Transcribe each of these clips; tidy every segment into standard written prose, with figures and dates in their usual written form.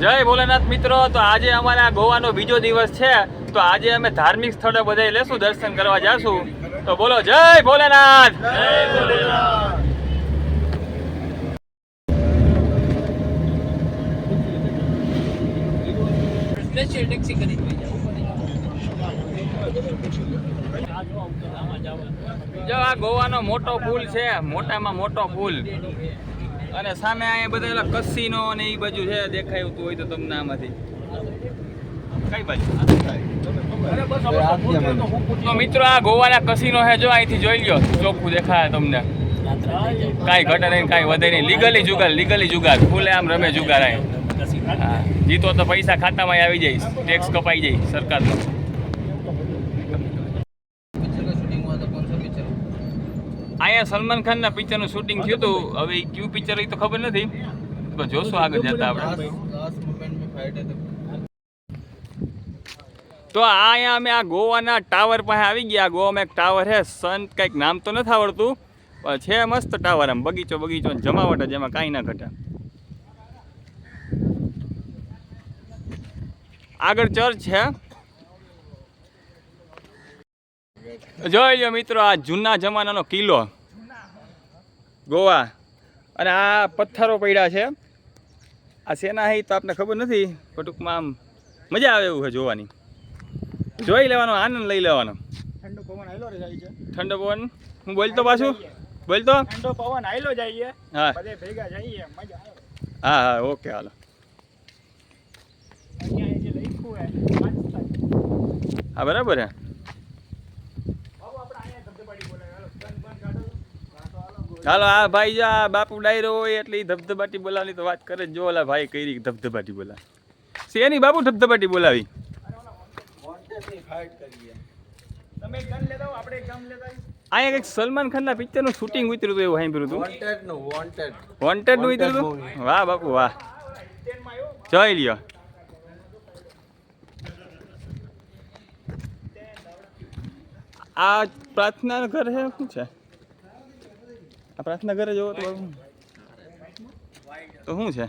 જય ભોલેનાથ મિત્રો, તો આજે અમારા ગોવાનો બીજો દિવસ છે, તો આજે અમે ધાર્મિક સ્થળે બધા લેશું, દર્શન કરવા જાશું. તો બોલો જય ભોલેનાથ. જય ભોલેનાથ. જો આ ગોવાનો મોટો પુલ છે, મોટામાં મોટો પુલ, અને સામે અહીંયા બધા કસીનો અને એ બાજુ છે, દેખાયું હોય તો તમને આમાંથી કઈ બાજુ. તો મિત્રો આ ગોવાના કસીનો છે, જો અહીંથી જોઈ લ્યો, ચોખ્ખું દેખાય તમને, કાંઈ ઘટે નહીં, કાંઈ વધે નહીં. લીગલી જુગાર ફૂલે આમ રમે જુગાર. હા, જીતો તો પૈસા ખાતામાં આવી જાય, ટેક્સ કપાઈ જાય સરકારનો. અહીંયા સલમાન ખાનના પિક્ચરનું શૂટિંગ થયું હતું, હવે કયું પિક્ચર એ તો ખબર નથી, તો જોશું આગળ જતા આપણે. તો અહીંયા અમે આ ગોવાના ટાવર પાસે આવી ગયા. ગોવામાં એક ટાવર છે, સંત કંઈક નામ તો નથી આવડતું, પણ છે મસ્ત ટાવર, આમ બગીચો જમાવટ જ, એમાં કાંઈ ના ઘટે. આગળ ચર્ચ છે, જોઈ લો મિત્રો, આ જૂના જમાનાનો કિલ્લો ગોવા, અને આ પથ્થરો પડ્યા છે. આ સેના હે તો આપને ખબર નથી, પણ ટૂંકમાં આમ મજા આવે એવું છે જોવાની. જોઈ લેવાનો, આનંદ લઈ લેવાનો. ઠંડો પવન આયલો જાય છે. ઠંડો પવન હું બોલતો પાછું બોલતો. ઠંડો પવન આયલો જાય. હા, બધે ભેગા જઈએ, મજા આવે. હા હા, ઓકે, હાલો. અહીંયા જે લખ્યું હે હા, બરાબર હે. હાલો, આ ભાઈ જા બાપુ ડાયરો હોય એટલે ધબધબાટી બોલાવવાની તો વાત કરે જ. જો ઓલા ભાઈ કઈ ધબધબાટી બોલાવી શેની બાપુ ધબધબાટી બોલાવી. અહીંયા કંઈક સલમાન ખાનના પિક્ચરનું શૂટિંગ ઉતર્યું હતું, એવું સાંભળ્યું હતું. વોન્ટેડનું ઉતર્યું હતું. વાહ બાપુ વાહ, જોઈ લ્યો. આ પ્રાર્થના ઘર છે, શું છે આ પ્રાર્થના ઘરે જોવો તો શું છે?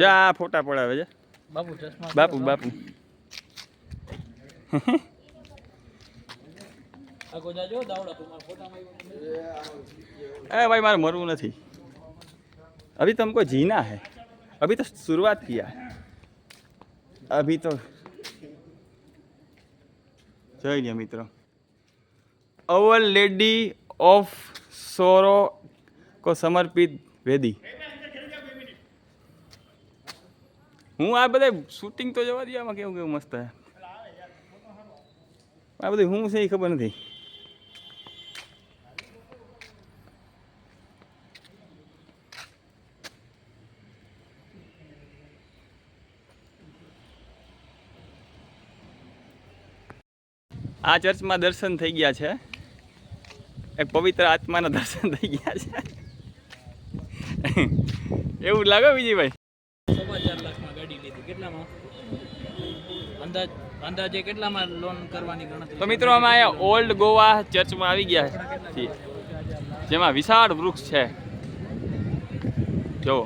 જા ફોટા પડાવે છે બાપુ. अरे भाई मारे मरવું નથી, अभी तो हमको जीना है, अभी तो शुरुआत किया है, अभी तो. જોઈ લ્યો મિત્રો, अवर लेडी ऑफ सोरो को समर्पित वेदी. હું આ બધા શૂટિંગ તો જવા દે, આમાં કેવું કેવું મસ્ત હે. આ બધું શું છે એ ખબર નથી. આ ચર્ચમાં દર્શન થઈ ગયા છે, એક પવિત્ર આત્માના દર્શન થઈ ગયા છે. એવું લાગે વિજયભાઈ? 4 લાખમાં ગાડી લીધી, કેટલામાં અંદાજે કેટલામાં લોન કરવાની ગણતરી? તો મિત્રો અમે અહીંયા ઓલ્ડ ગોવા ચર્ચમાં આવી ગયા છીએ, જેમાં વિશાળ વૃક્ષ છે, જો.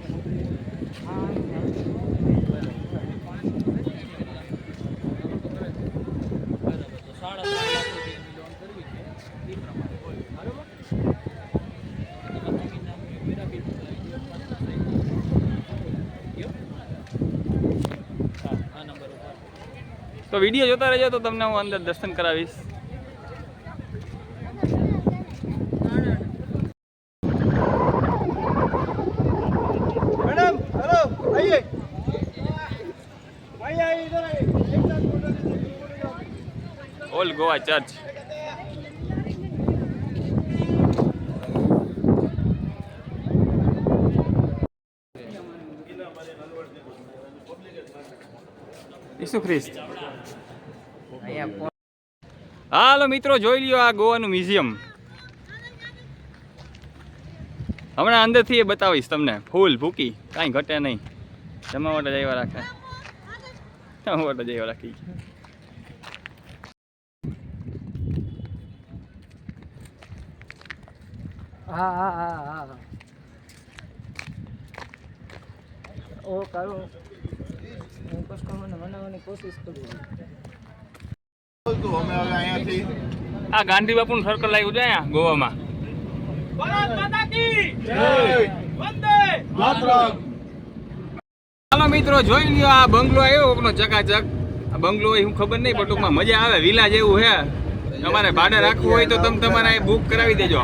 તો વિડીયો જોતા રહેજો, તો તમને હું અંદર દર્શન કરાવીશ. मैडम हेलो आइए आइए इधर आइए, एक साथ फोटो लीजिए. Old Goa church. ઈસુ ખ્રિસ્ત. હાલો મિત્રો, જોઈ લ્યો આ ગોવાનું મ્યુઝિયમ. હમણાં અંદરથી એ બતાવીશ તમને, ફૂલ ભૂકી, કાંઈ ઘટે નહીં. જમાવટ જ આવ્યા રાખે, જમાવટ જ આવ્યા રાખી. હા. ઓ કારો હું કસ્ટમરને મનાવવાની કોશિશ કરું અમે હવે અહીંયાથી આ ગાંધી બાપુનું સર્કલ આવ્યું છે અહીંયા ગોવામાં. ચાલો મિત્રો જોઈ લ્યો આ બંગલો આવ્યો કોકનો ચકાચક. આ બંગલો હોય હું ખબર નહીં પણ ટૂંકમાં મજા આવે વિલા જેવું છે. તમારે ભાડે રાખવું હોય તો તમે તમારે બુક કરાવી દેજો.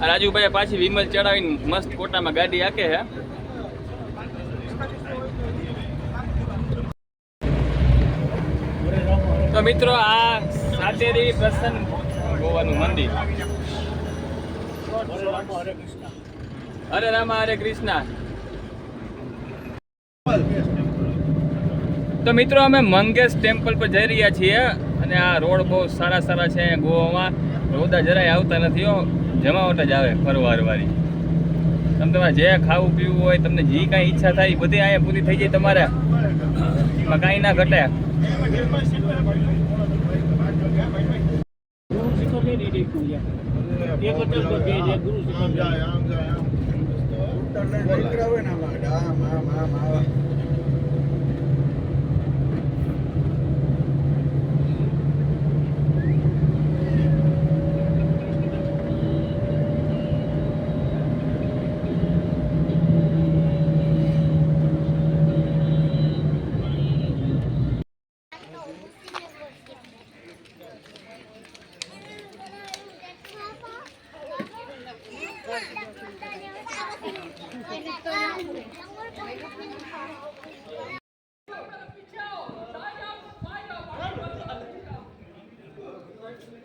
આ રાજુભાઈ પાછી વિમલ ચડાવીને મસ્ત કોટામાં ગાડી હાકે છે. તો મિત્રો આ સાતેરી પ્રસન્ન ગોવાનું મંદિર. હરે રામ હરે કૃષ્ણ. તો મિત્રો અમે મંગેશ ટેમ્પલ પર જઈ રહ્યા છીએ અને આ રોડ બહુ સારા સારા છે ગોવામાં. રોદા જરાય આવતા નથી હો, જમાવટ જ આવે ફરવારવાળી. તમે તમારે જે ખાવું પીવું હોય તમને જે કાંઈ ઈચ્છા થાય એ બધી અહીંયા પૂરી થઈ જાય તમારે. એમાં કાંઈ ના ઘટે.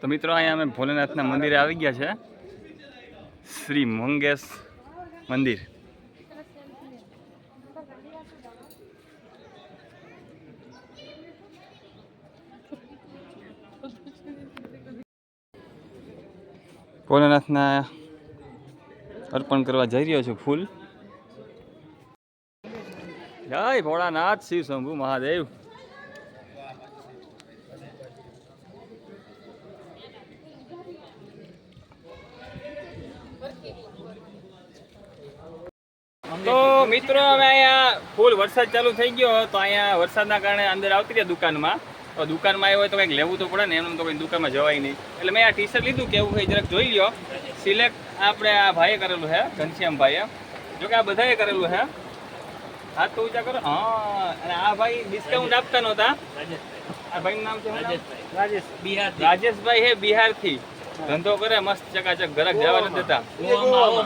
તો મિત્રો અહીંયા અમે ભોલેનાથના મંદિરે આવી ગયા છે. શ્રી મંગેશ મંદિર. ભોલેનાથના અર્પણ કરવા જઈ રહ્યો છું ફૂલ. જય ભોળાનાથ શિવ શંભુ મહાદેવ. તો મિત્રો અમે અહીંયા ફૂલ વરસાદ ચાલુ થઈ ગયો તો અહીંયા વરસાદના કારણે અંદર આવતી રહ્યા દુકાનમાં. તો દુકાનમાં આવ્યો હોય તો કંઈક લેવું તો પડે ને, એમ તો કંઈ દુકાનમાં જવાય નહીં. એટલે મેં આ ટી શર્ટ લીધું કેવું હોય જરાક જોઈ લ્યો. સિલેક્ટ આપણે આ ભાઈએ કરેલું છે, ઘનશ્યામ ભાઈએ. જોકે આ બધાએ કરેલું છે. હાથ તો ઊંચા કરો. હા, અને આ ભાઈ ડિસ્કાઉન્ટ આપતા નહોતા. આ ભાઈનું નામ છે રાજેશ, બિહાર. રાજેશભાઈ હે બિહારથી. ધંધો કરે મસ્ત ચકાચક, ઘરાક જવા નથી દેતા.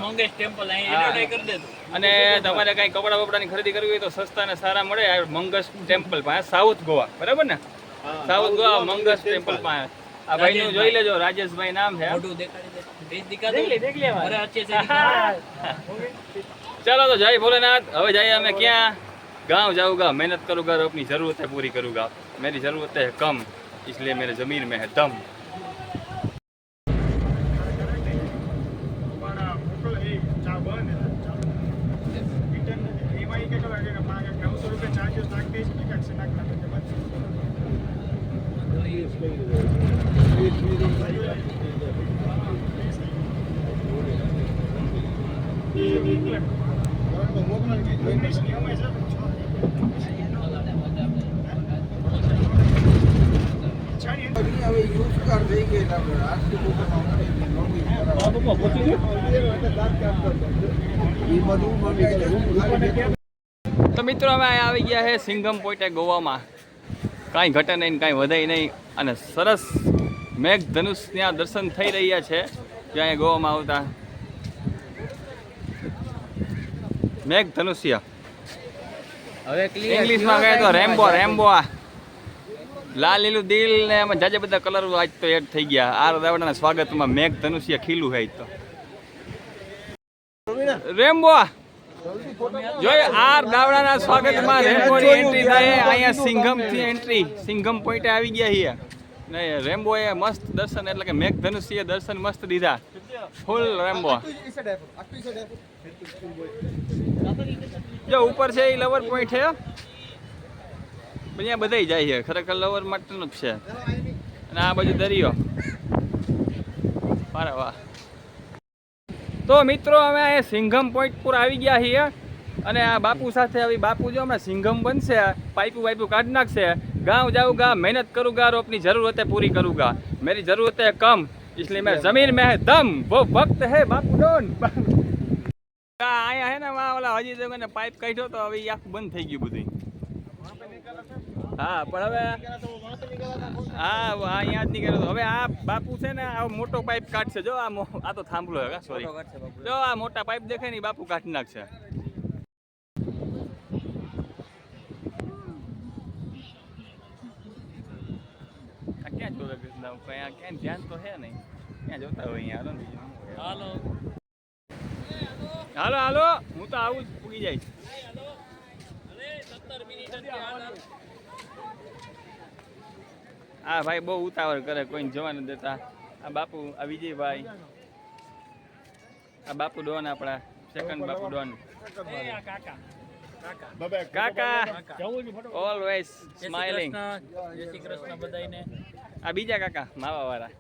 મંગેશ ટેમ્પલ અહીં કરી દેતો. અને તમારે કાંઈ કપડા બપડાની ખરીદી કરવી હોય તો સસ્તા ને સારા મળે મંગેશ ટેમ્પલ પાસે, સાઉથ ગોવા. બરાબર ને? સાઉથ ગોવા મંગેશ ટેમ્પલ પાસે. આ ભાઈનું જોઈ લેજો, રાજેશભાઈ નામ છે. चलो तो जय भोलेनाथ. હવે જઈએ અમે ક્યાં? गाँव जाऊंगा, मेहनत करूंगा और अपनी ज़रूरतें पूरी करूंगा. मेरी ज़रूरतें है कम, इसलिए मेरे ज़मीन में है दम. તો મિત્રો અમે અહીંયા આવી ગયા છે સિંઘમ પોઈન્ટે ગોવામાં. કાંઈ ઘટે નહીં, કાંઈ વધે નહીં, અને સરસ મેઘધનુષ ત્યાં દર્શન થઈ રહ્યા છે જ્યાં ગોવામાં આવતા મેઘધનુષ્ય. હવે ઇંગ્લિશમાં કહે તો રેમ્બો. રેમ્બો આ લાલ લીલું દિલ ને એમાં જાજે બધા કલર આજ તો એડ થઈ ગયા. આ દાવડાના સ્વાગતમાં મેઘધનુષ્ય ખીલું છે તો રેમ્બો. જોઈ આર દાવડાના સ્વાગતમાં રેમ્બોની એન્ટ્રી થાય. અહીંયા સિંઘમથી એન્ટ્રી, સિંઘમ પોઈન્ટે આવી ગયા છીએ. નહીં, રેમ્બોએ મસ્ત દર્શન, એટલે કે મેઘધનુષ્ય દર્શન મસ્ત દીધા. ફૂલ રેમ્બો. જો ઉપર છે એ લવર પોઈન્ટ છે, અહીંયા બધાય જાય છે. ખરેખર લવર માટેનું જ છે. અને આ બાજુ દરિયો. વાહ વાહ. તો મિત્રો અમે અહીંયા સિંઘમ પોઈન્ટ પર આવી ગયા છીએ અને આ બાપુ સાથે આવી બાપુ જો હમણાં સિંઘમ બનશે પાઇપું વાઇપું કાઢી નાખશે गाँव जाऊँगा मेहनत करूँगा और अपनी ज़रूरतें पूरी करूँगा मेरी ज़रूरतें कम इसलिए मैं ज़मीन में है दम वो वक्त है बापू डोन आया है ना वहाँ वाला हजी जगह ने पाइप काढ़ो तो अभी आखું બંધ થઈ ગયું બધું હા પણ હવે હા અહીંયા જ નીકળ્યો હવે આ બાપુ છે ને આ મોટો પાઇપ કાઢશે જો આ તો થાંભલો હે સોરી જો આ મોટા પાઇપ દેખાય ને બાપુ કાઢી નાખશે ક્યાં જોતા ક્યાં ધ્યાન તો છે નહીં ક્યાં જોતા હોય અહીંયા હાલો હાલો હાલો હું તો આવું જ પૂગી જઈશ હા ભાઈ બહુ ઉતાવળ કરે કોઈને જવા ન દેતા આ બાપુ આ વિજયભાઈ આ બાપુ ડોન આપણા સેકન્ડ બાપુ ડોન કાકા ઓલવેઝ સ્માઇલિંગ જય શ્રી કૃષ્ણ બધાયને આ બીજા કાકા માવા વાળા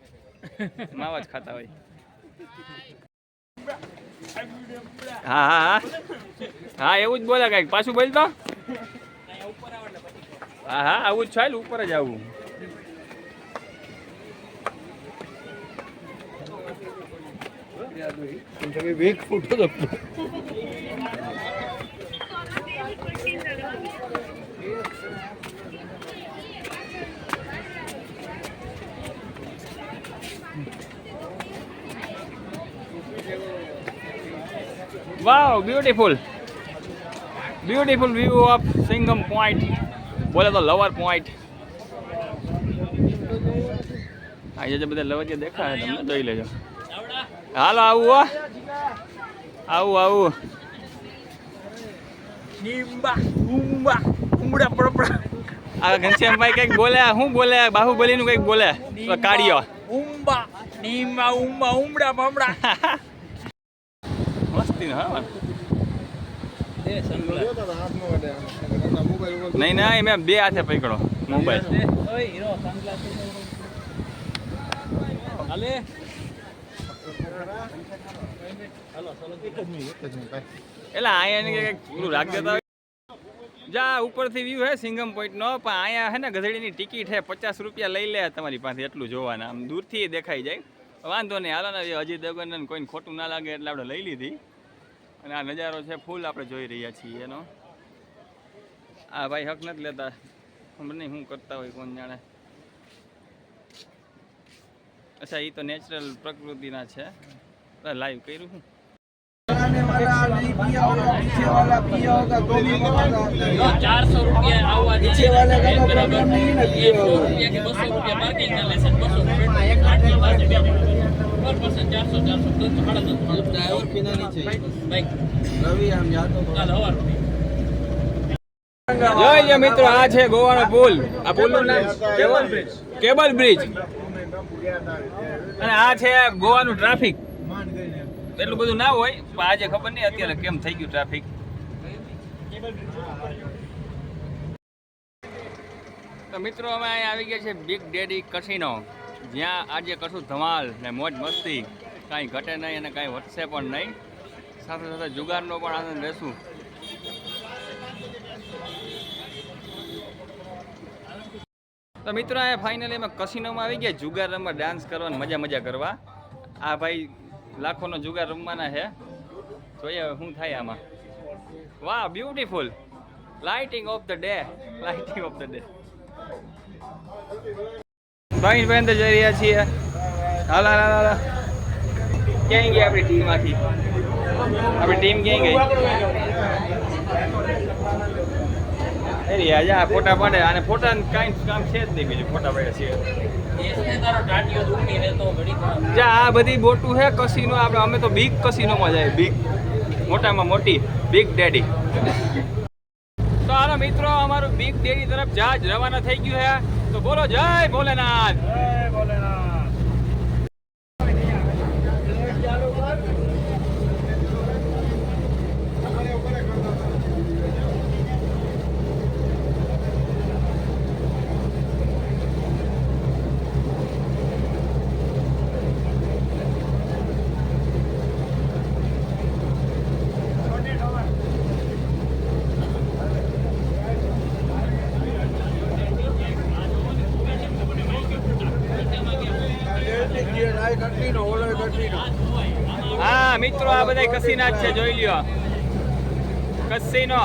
માવા જ ખાતા હોય હા હા હા હા એવું જ બોલે કઈક પાછું બોલતો હા હા આવું જ છે ઉપર જ આવું Wow, beautiful view of Singham Point. બોલે તો લવર પોઈન્ટ આજે જે બધા લવરિયા દેખાય તમને જોઈ લેજો હાલો આવું આવું નીંબા ઉંબા ઉમડા પડપડા આ ઘનશ્યામભાઈ કઈક બોલ્યા શું બોલ્યા બાહુબલીનું કઈક બોલ્યા કાઢ્યો ઉંબા નીંબા ઉંબા ઉમડા બમડા મસ્તી હા નહીં નહીં મેં બે હાથે પકડો મોબાઈલ એટલે અહીંયા પૂરું રાખ દેતા જા ઉપરથી વ્યૂ હે સિંઘમ પોઈન્ટ નો પણ અહીંયા હે ને ગધેડીની ટિકિટ હે 50 રૂપિયા લઈ લે તમારી પાસે એટલું જોવાના આમ દૂરથી દેખાઈ જાય વાંધો નહીં હાલો ને અજય દેવગન કોઈને ખોટું ના લાગે એટલે આપણે લઈ લીધી અને આ નજારો છે ફૂલ આપણે જોઈ રહ્યા છીએ એનો આ ભાઈ હક નથી લેતા ખબર નહીં શું કરતા હોય કોણ જાણે અચ્છા એ તો નેચરલ પ્રકૃતિના છે લાઈવ કર્યું શું જોઈ મિત્રો આ છે ગોવાનો પુલ આ પુલનું નામ કેબલ બ્રિજ અને આ છે ગોવાનું ટ્રાફિક એટલું બધું ના હોય પણ આજે ખબર નહીં અત્યારે કેમ થઈ ગયું ટ્રાફિક તો મિત્રો અમે અહીંયા આવી ગયા છે બિગ ડેડી કસિનો જ્યાં આજે કશું ધમાલ ને મોજ મસ્તી કાંઈ ઘટે નહીં અને કાંઈ વધશે પણ નહીં સાથે સાથે જુગારનો પણ આનંદ લેશું તો મિત્રો અહીંયા ફાઇનલી અમે કસિનોમાં આવી ગયા જુગાર રમવા ડાન્સ કરવા મજા કરવા આ ભાઈ લાખોનો જુગાર રમવાના છે જોઈએ શું થાય આમાં વાહ beautiful lighting of the day ભાઈ તો જઈ રહ્યા છીએ હાલ ક્યાં ગઈ આપણી ટીમમાંથી આપણી ટીમ ક્યાં ગઈ આજે આ ફોટા પાડે અને ફોટા કાંઈ કામ છે જ નહીં બીજું ફોટા પાડે છે આ બધી બોટું છે કસીનો આપણે અમે તો બિગ કસીનોમાં જાય બિગ મોટામાં મોટી બિગ ડેડી તો હાલો મિત્રો અમારું બિગ ડેડી તરફ જહાજ રવાના થઈ ગયું છે તો બોલો જય ભોલેનાથ હા મિત્રો આ બધા કસીના જ છે, જોઈ લ્યો કસીનો.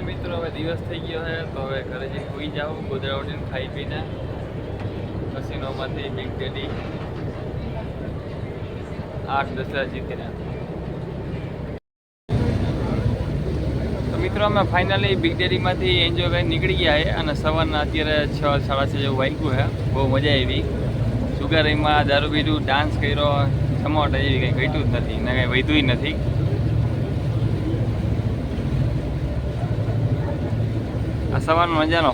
મિત્રો હવે દિવસ થઈ ગયો છે તો હવે ઘરે જઈને સુઈ જાઓ, ગોદડા ઉઠીને ખાઈ પીને કસીનોમાંથી બિગ ડેડી 8-10 જીતીને. તો મિત્રો અમે ફાઇનલી બિગ ડેડીમાંથી એન્જોય કરી નીકળી ગયા છે અને સવારના અત્યારે 6-6:30 જેવું વાગ્યું છે. બહુ મજા આવી. સુગારીમાં દારૂ પીધું, ડાન્સ કર્યો, જમાવટ જેવી કંઈ ઘટ્યું જ નથી ને કંઈ વધ્યું નથી. સવારનો મજાનો